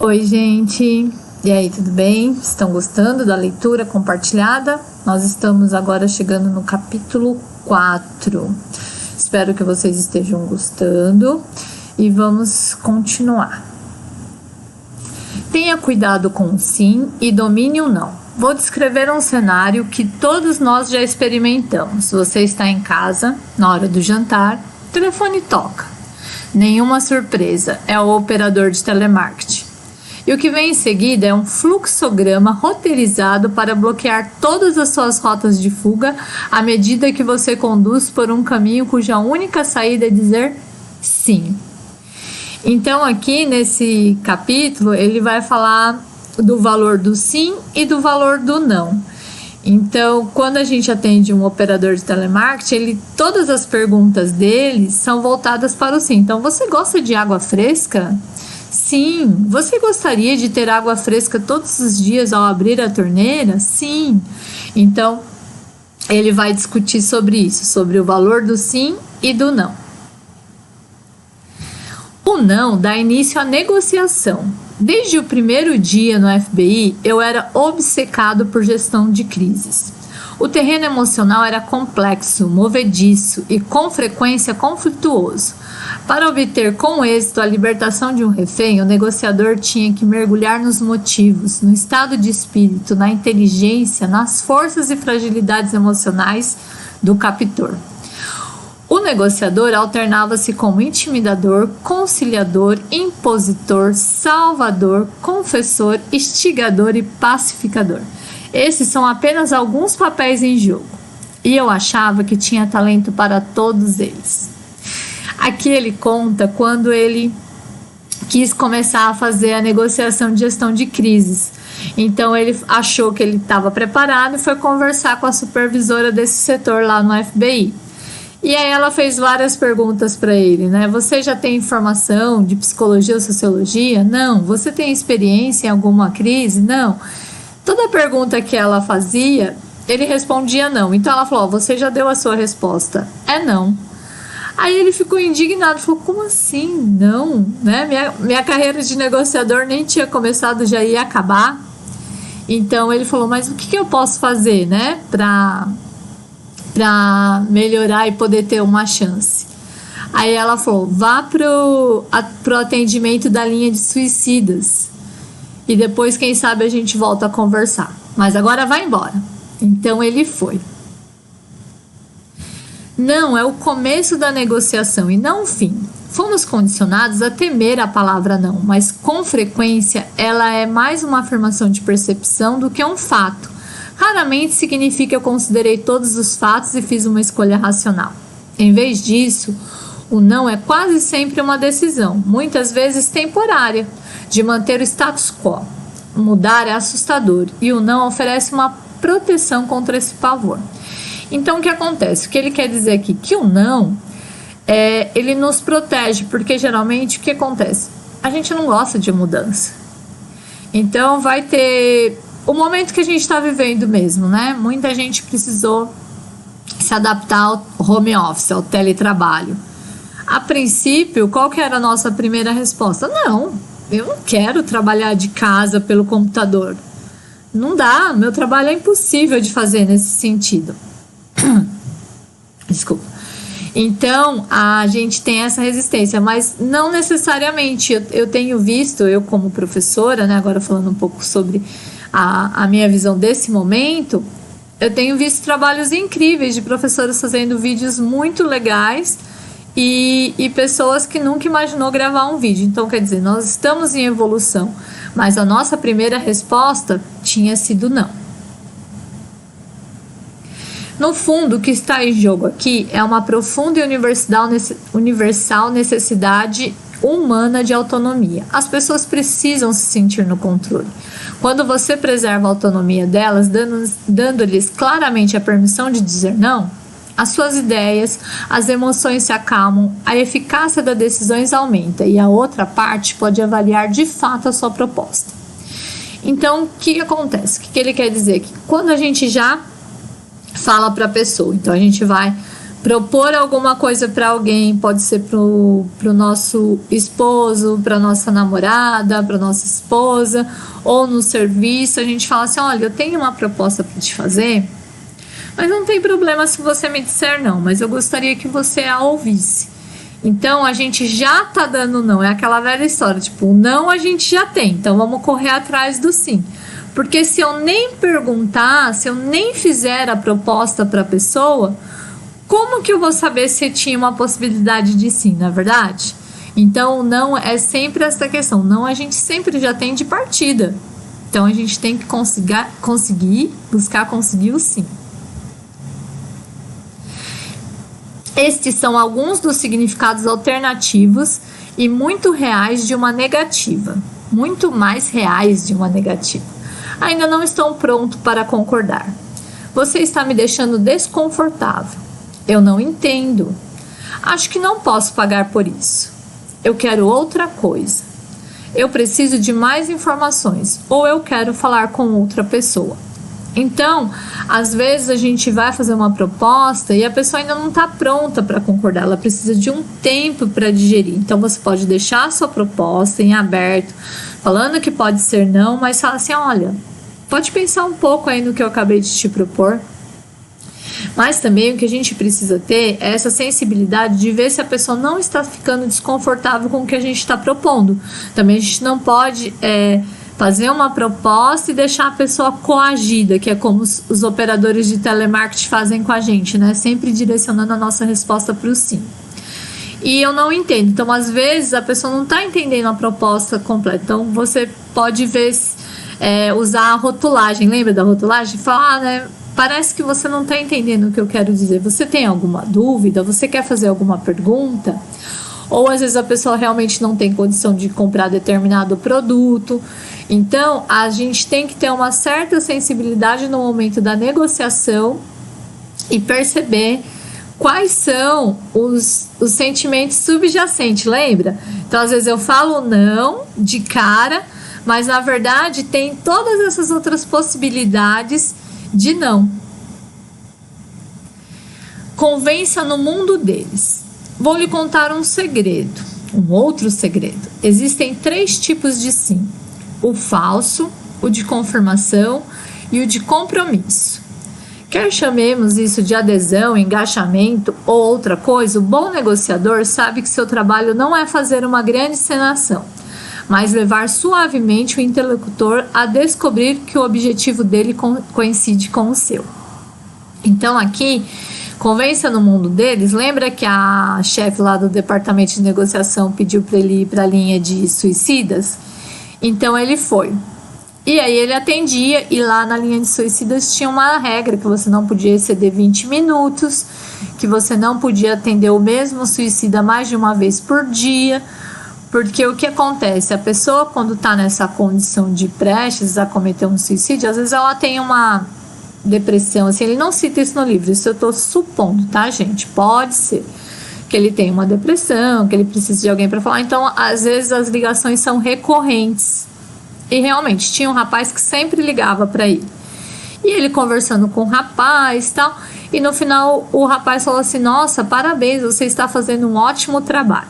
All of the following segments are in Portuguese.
Oi, gente! E aí, tudo bem? Estão gostando da leitura compartilhada? Nós estamos agora chegando no capítulo 4. Espero que vocês estejam gostando e vamos continuar. Tenha cuidado com o sim e domine o não. Vou descrever um cenário que todos nós já experimentamos. Você está em casa, na hora do jantar, o telefone toca. Nenhuma surpresa, é o operador de telemarketing. E o que vem em seguida é um fluxograma roteirizado para bloquear todas as suas rotas de fuga à medida que você conduz por um caminho cuja única saída é dizer sim. Então aqui nesse capítulo ele vai falar do valor do sim e do valor do não. Então, quando a gente atende um operador de telemarketing, todas as perguntas dele são voltadas para o sim. Então, você gosta de água fresca? Sim. Você gostaria de ter água fresca todos os dias ao abrir a torneira? Sim. Então, ele vai discutir sobre isso, sobre o valor do sim e do não. O não dá início à negociação. Desde o primeiro dia no FBI, eu era obcecado por gestão de crises. O terreno emocional era complexo, movediço e com frequência conflituoso. Para obter com êxito a libertação de um refém, o negociador tinha que mergulhar nos motivos, no estado de espírito, na inteligência, nas forças e fragilidades emocionais do captor. O negociador alternava-se como intimidador, conciliador, impositor, salvador, confessor, instigador e pacificador. Esses são apenas alguns papéis em jogo. E eu achava que tinha talento para todos eles. Aqui ele conta quando ele quis começar a fazer a negociação de gestão de crises. Então ele achou que ele estava preparado e foi conversar com a supervisora desse setor lá no FBI. E aí ela fez várias perguntas para ele, né? Você já tem formação de psicologia ou sociologia? Não. Você tem experiência em alguma crise? Não. Toda pergunta que ela fazia, ele respondia não. Então ela falou, você já deu a sua resposta. É não. Aí ele ficou indignado, falou, como assim? Não, né? Minha carreira de negociador nem tinha começado, já ia acabar. Então ele falou, mas o que eu posso fazer, né? Para melhorar e poder ter uma chance. Aí ela falou, vá pro atendimento da linha de suicidas e depois quem sabe a gente volta a conversar, mas agora vai embora. Então ele foi. Não é o começo da negociação e não o fim. Fomos condicionados a temer a palavra não, mas com frequência ela é mais uma afirmação de percepção do que um fato. Raramente significa eu considerei todos os fatos e fiz uma escolha racional. Em vez disso, o não é quase sempre uma decisão, muitas vezes temporária, de manter o status quo. Mudar é assustador e o não oferece uma proteção contra esse pavor. Então, o que acontece? O que ele quer dizer aqui? Que o não, ele nos protege, porque geralmente o que acontece? A gente não gosta de mudança. Então, vai ter o momento que a gente está vivendo mesmo, né? Muita gente precisou se adaptar ao home office, ao teletrabalho. A princípio, qual que era a nossa primeira resposta? Não, eu não quero trabalhar de casa pelo computador. Não dá, meu trabalho é impossível de fazer nesse sentido. Desculpa. Então, a gente tem essa resistência, mas não necessariamente. Eu tenho visto, eu como professora, né, agora falando um pouco sobre a minha visão desse momento, eu tenho visto trabalhos incríveis de professores fazendo vídeos muito legais e pessoas que nunca imaginou gravar um vídeo. Então, quer dizer, nós estamos em evolução, mas a nossa primeira resposta tinha sido não. No fundo, o que está em jogo aqui é uma profunda e universal necessidade humana de autonomia. As pessoas precisam se sentir no controle. Quando você preserva a autonomia delas, dando-lhes claramente a permissão de dizer não, as suas ideias, as emoções se acalmam, a eficácia das decisões aumenta e a outra parte pode avaliar de fato a sua proposta. Então, o que acontece? O que ele quer dizer? Que quando a gente já fala para a pessoa, então a gente vai propor alguma coisa para alguém, pode ser pro nosso esposo, para nossa namorada, para nossa esposa, ou no serviço, a gente fala assim, olha, eu tenho uma proposta para te fazer, mas não tem problema se você me disser não, mas eu gostaria que você a ouvisse. Então a gente já tá dando não, é aquela velha história, tipo, o não a gente já tem, então vamos correr atrás do sim. Porque se eu nem perguntar, se eu nem fizer a proposta para a pessoa, como que eu vou saber se tinha uma possibilidade de sim, na verdade? Então, não é sempre essa questão. Não, a gente sempre já tem de partida. Então, a gente tem que buscar conseguir o sim. Estes são alguns dos significados alternativos e muito reais de uma negativa. Muito mais reais de uma negativa. Ainda não estou pronto para concordar. Você está me deixando desconfortável. Eu não entendo. Acho que não posso pagar por isso. Eu quero outra coisa. Eu preciso de mais informações ou eu quero falar com outra pessoa. Então, às vezes a gente vai fazer uma proposta e a pessoa ainda não está pronta para concordar, ela precisa de um tempo para digerir. Então, você pode deixar a sua proposta em aberto, falando que pode ser não, mas fala assim, olha, pode pensar um pouco aí no que eu acabei de te propor. Mas também o que a gente precisa ter é essa sensibilidade de ver se a pessoa não está ficando desconfortável com o que a gente está propondo. Também a gente não pode fazer uma proposta e deixar a pessoa coagida, que é como os operadores de telemarketing fazem com a gente, né? Sempre direcionando a nossa resposta para o sim. E eu não entendo. Então, às vezes, a pessoa não está entendendo a proposta completa. Então, você pode ver, usar a rotulagem. Lembra da rotulagem? Falar, né? Parece que você não está entendendo o que eu quero dizer. Você tem alguma dúvida? Você quer fazer alguma pergunta? Ou às vezes a pessoa realmente não tem condição de comprar determinado produto. Então, a gente tem que ter uma certa sensibilidade no momento da negociação e perceber quais são os sentimentos subjacentes, lembra? Então, às vezes eu falo não de cara, mas na verdade tem todas essas outras possibilidades de não. Convença no mundo deles. Vou lhe contar um segredo, um outro segredo. Existem 3 tipos de sim: o falso, o de confirmação e o de compromisso. Quer chamemos isso de adesão, engajamento ou outra coisa, o bom negociador sabe que seu trabalho não é fazer uma grande encenação, mas levar suavemente o interlocutor a descobrir que o objetivo dele coincide com o seu. Então aqui, convença no mundo deles. Lembra que a chefe lá do departamento de negociação pediu para ele ir para a linha de suicidas? Então ele foi. E aí ele atendia, e lá na linha de suicidas tinha uma regra que você não podia exceder 20 minutos, que você não podia atender o mesmo suicida mais de uma vez por dia. Porque o que acontece? A pessoa, quando está nessa condição de prestes a cometer um suicídio, às vezes ela tem uma depressão, assim, ele não cita isso no livro, isso eu estou supondo, tá, gente? Pode ser que ele tenha uma depressão, que ele precise de alguém para falar. Então, às vezes as ligações são recorrentes. E realmente, tinha um rapaz que sempre ligava para ele. E ele conversando com o rapaz e tal, e no final o rapaz falou assim, nossa, parabéns, você está fazendo um ótimo trabalho.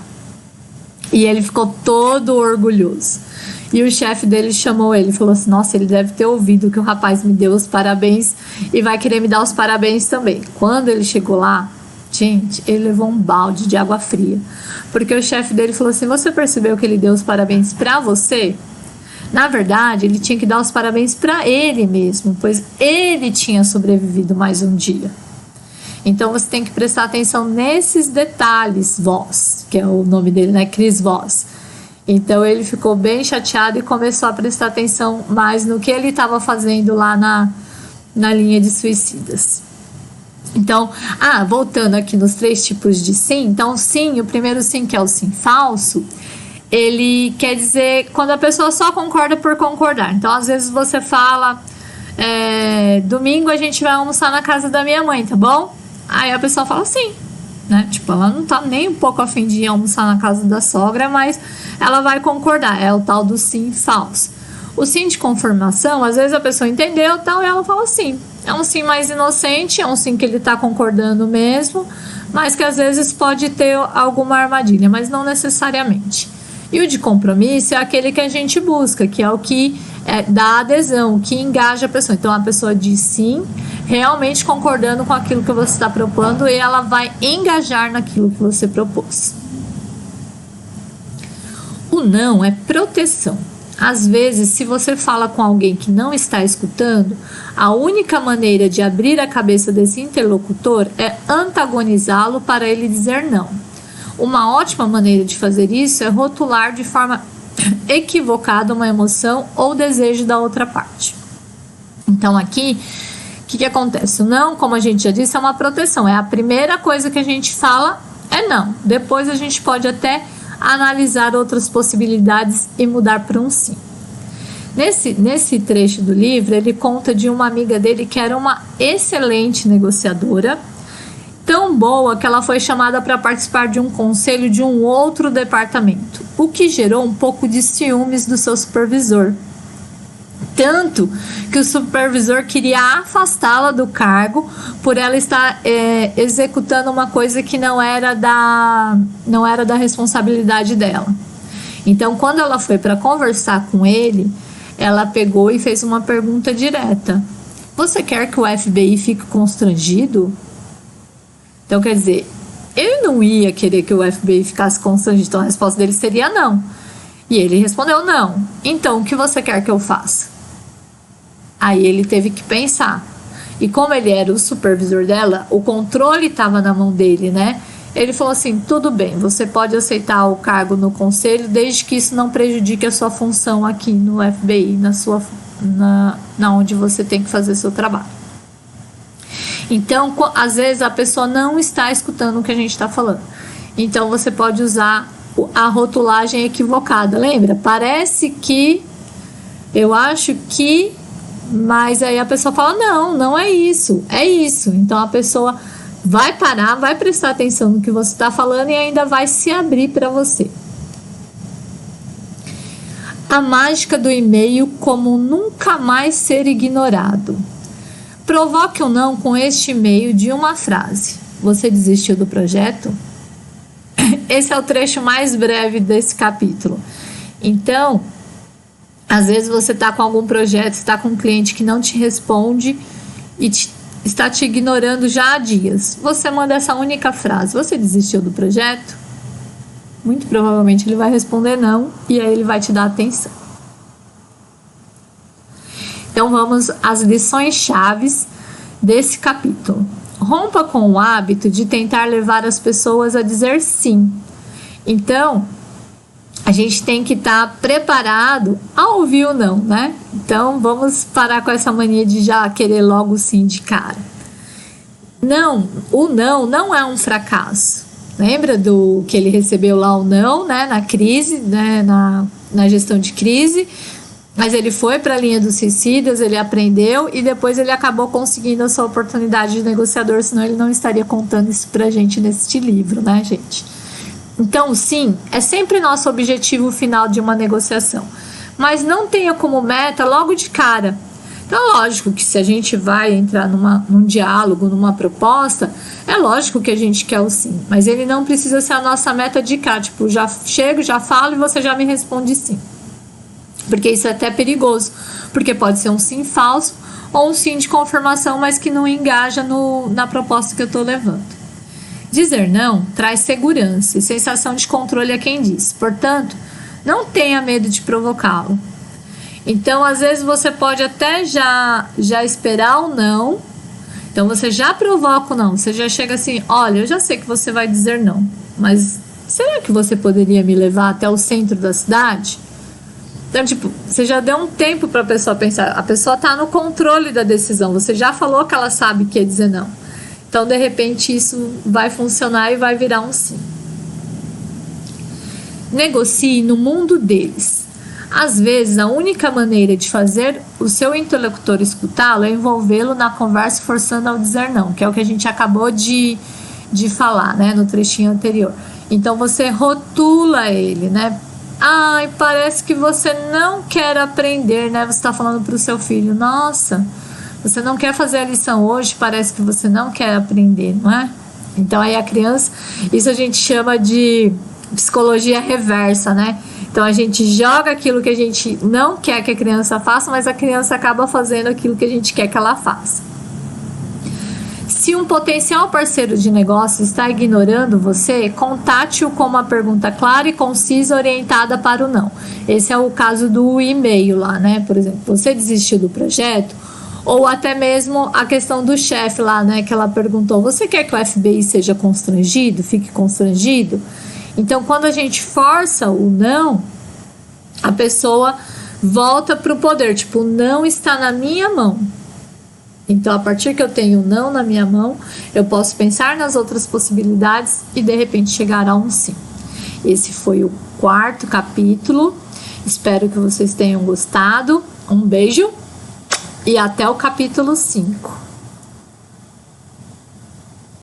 E ele ficou todo orgulhoso. E o chefe dele chamou ele e falou assim, nossa, ele deve ter ouvido que o rapaz me deu os parabéns e vai querer me dar os parabéns também. Quando ele chegou lá, gente, ele levou um balde de água fria. Porque o chefe dele falou assim, você percebeu que ele deu os parabéns pra você? Na verdade, ele tinha que dar os parabéns pra ele mesmo, pois ele tinha sobrevivido mais um dia. Então, você tem que prestar atenção nesses detalhes, Voss, que é o nome dele, né? Chris Voss. Então, ele ficou bem chateado e começou a prestar atenção mais no que ele estava fazendo lá na linha de suicidas. Então, voltando aqui nos 3 tipos de sim. Então, sim, o primeiro sim, que é o sim falso, ele quer dizer quando a pessoa só concorda por concordar. Então, às vezes você fala, domingo a gente vai almoçar na casa da minha mãe, tá bom? Aí a pessoa fala sim, né? Tipo, ela não tá nem um pouco a fim de almoçar na casa da sogra, mas ela vai concordar. É o tal do sim falso. O sim de confirmação, às vezes a pessoa entendeu tal, e ela fala sim. É um sim mais inocente, é um sim que ele tá concordando mesmo, mas que às vezes pode ter alguma armadilha, mas não necessariamente. E o de compromisso é aquele que a gente busca, que é o que dá adesão, que engaja a pessoa. Então a pessoa diz sim, realmente concordando com aquilo que você está propondo, e ela vai engajar naquilo que você propôs. O não é proteção. Às vezes, se você fala com alguém que não está escutando, a única maneira de abrir a cabeça desse interlocutor é antagonizá-lo para ele dizer não. Uma ótima maneira de fazer isso é rotular de forma equivocada uma emoção ou desejo da outra parte. Então aqui, o que acontece? O não, como a gente já disse, é uma proteção. É a primeira coisa que a gente fala, é não. Depois a gente pode até analisar outras possibilidades e mudar para um sim. Nesse trecho do livro, ele conta de uma amiga dele que era uma excelente negociadora, tão boa que ela foi chamada para participar de um conselho de um outro departamento, o que gerou um pouco de ciúmes do seu supervisor. Tanto que o supervisor queria afastá-la do cargo por ela estar executando uma coisa que não era da responsabilidade dela. Então, quando ela foi para conversar com ele, ela pegou e fez uma pergunta direta: você quer que o FBI fique constrangido? Então, quer dizer, ele não ia querer que o FBI ficasse constrangido, então a resposta dele seria não. E ele respondeu não. Então, o que você quer que eu faça? Aí ele teve que pensar. E como ele era o supervisor dela, o controle estava na mão dele, né? Ele falou assim: tudo bem, você pode aceitar o cargo no conselho, desde que isso não prejudique a sua função aqui no FBI, na onde você tem que fazer seu trabalho. Então, às vezes a pessoa não está escutando o que a gente está falando. Então, você pode usar a rotulagem equivocada. Lembra? Parece que, eu acho que, mas aí a pessoa fala: não é isso, é isso. Então, a pessoa vai parar, vai prestar atenção no que você está falando e ainda vai se abrir para você. A mágica do e-mail como nunca mais ser ignorado. Provoque o não com este e-mail de uma frase: você desistiu do projeto? Esse é o trecho mais breve desse capítulo. Então, às vezes você está com algum projeto, está com um cliente que não te responde e está te ignorando já há dias. Você manda essa única frase: você desistiu do projeto? Muito provavelmente ele vai responder não, e aí ele vai te dar atenção. Então vamos às lições chaves desse capítulo. Rompa com o hábito de tentar levar as pessoas a dizer sim. Então, a gente tem que estar preparado a ouvir o não, né? Então, vamos parar com essa mania de já querer logo sim de cara. Não, o não é um fracasso. Lembra do que ele recebeu lá, o não, né? Na crise, né? Na gestão de crise. Mas ele foi para a linha dos suicidas, ele aprendeu e depois ele acabou conseguindo a sua oportunidade de negociador, senão ele não estaria contando isso pra gente neste livro, né, gente? Então, sim, é sempre nosso objetivo final de uma negociação, mas não tenha como meta logo de cara. Então, lógico que se a gente vai entrar num diálogo, numa proposta, é lógico que a gente quer o sim, mas ele não precisa ser a nossa meta de cara, tipo, já chego, já falo e você já me responde sim. Porque isso é até perigoso, porque pode ser um sim falso ou um sim de confirmação, mas que não engaja na proposta que eu estou levando. Dizer não traz segurança e sensação de controle a quem diz. Portanto, não tenha medo de provocá-lo. Então, às vezes você pode até já esperar o não. Então, você já provoca o não. Você já chega assim: olha, eu já sei que você vai dizer não, mas será que você poderia me levar até o centro da cidade? Então, tipo, você já deu um tempo para a pessoa pensar. A pessoa está no controle da decisão. Você já falou que ela sabe que é dizer não. Então, de repente, isso vai funcionar e vai virar um sim. Negocie no mundo deles. Às vezes, a única maneira de fazer o seu interlocutor escutá-lo é envolvê-lo na conversa forçando ao dizer não, que é o que a gente acabou de falar, né, no trechinho anterior. Então, você rotula ele, né? Ai, parece que você não quer aprender, né? Você está falando para o seu filho: nossa, você não quer fazer a lição hoje, parece que você não quer aprender, não é? Então aí a criança, isso a gente chama de psicologia reversa, né? Então a gente joga aquilo que a gente não quer que a criança faça, mas a criança acaba fazendo aquilo que a gente quer que ela faça. Se um potencial parceiro de negócio está ignorando você, contate-o com uma pergunta clara e concisa orientada para o não. Esse é o caso do e-mail lá, né? Por exemplo, você desistiu do projeto? Ou até mesmo a questão do chefe lá, né? Que ela perguntou, você quer que o FBI seja constrangido? Fique constrangido? Então, quando a gente força o não, a pessoa volta para o poder. Tipo, o não está na minha mão. Então, a partir que eu tenho o não na minha mão, eu posso pensar nas outras possibilidades e, de repente, chegar a um sim. Esse foi o 4º capítulo. Espero que vocês tenham gostado. Um beijo e até o capítulo 5.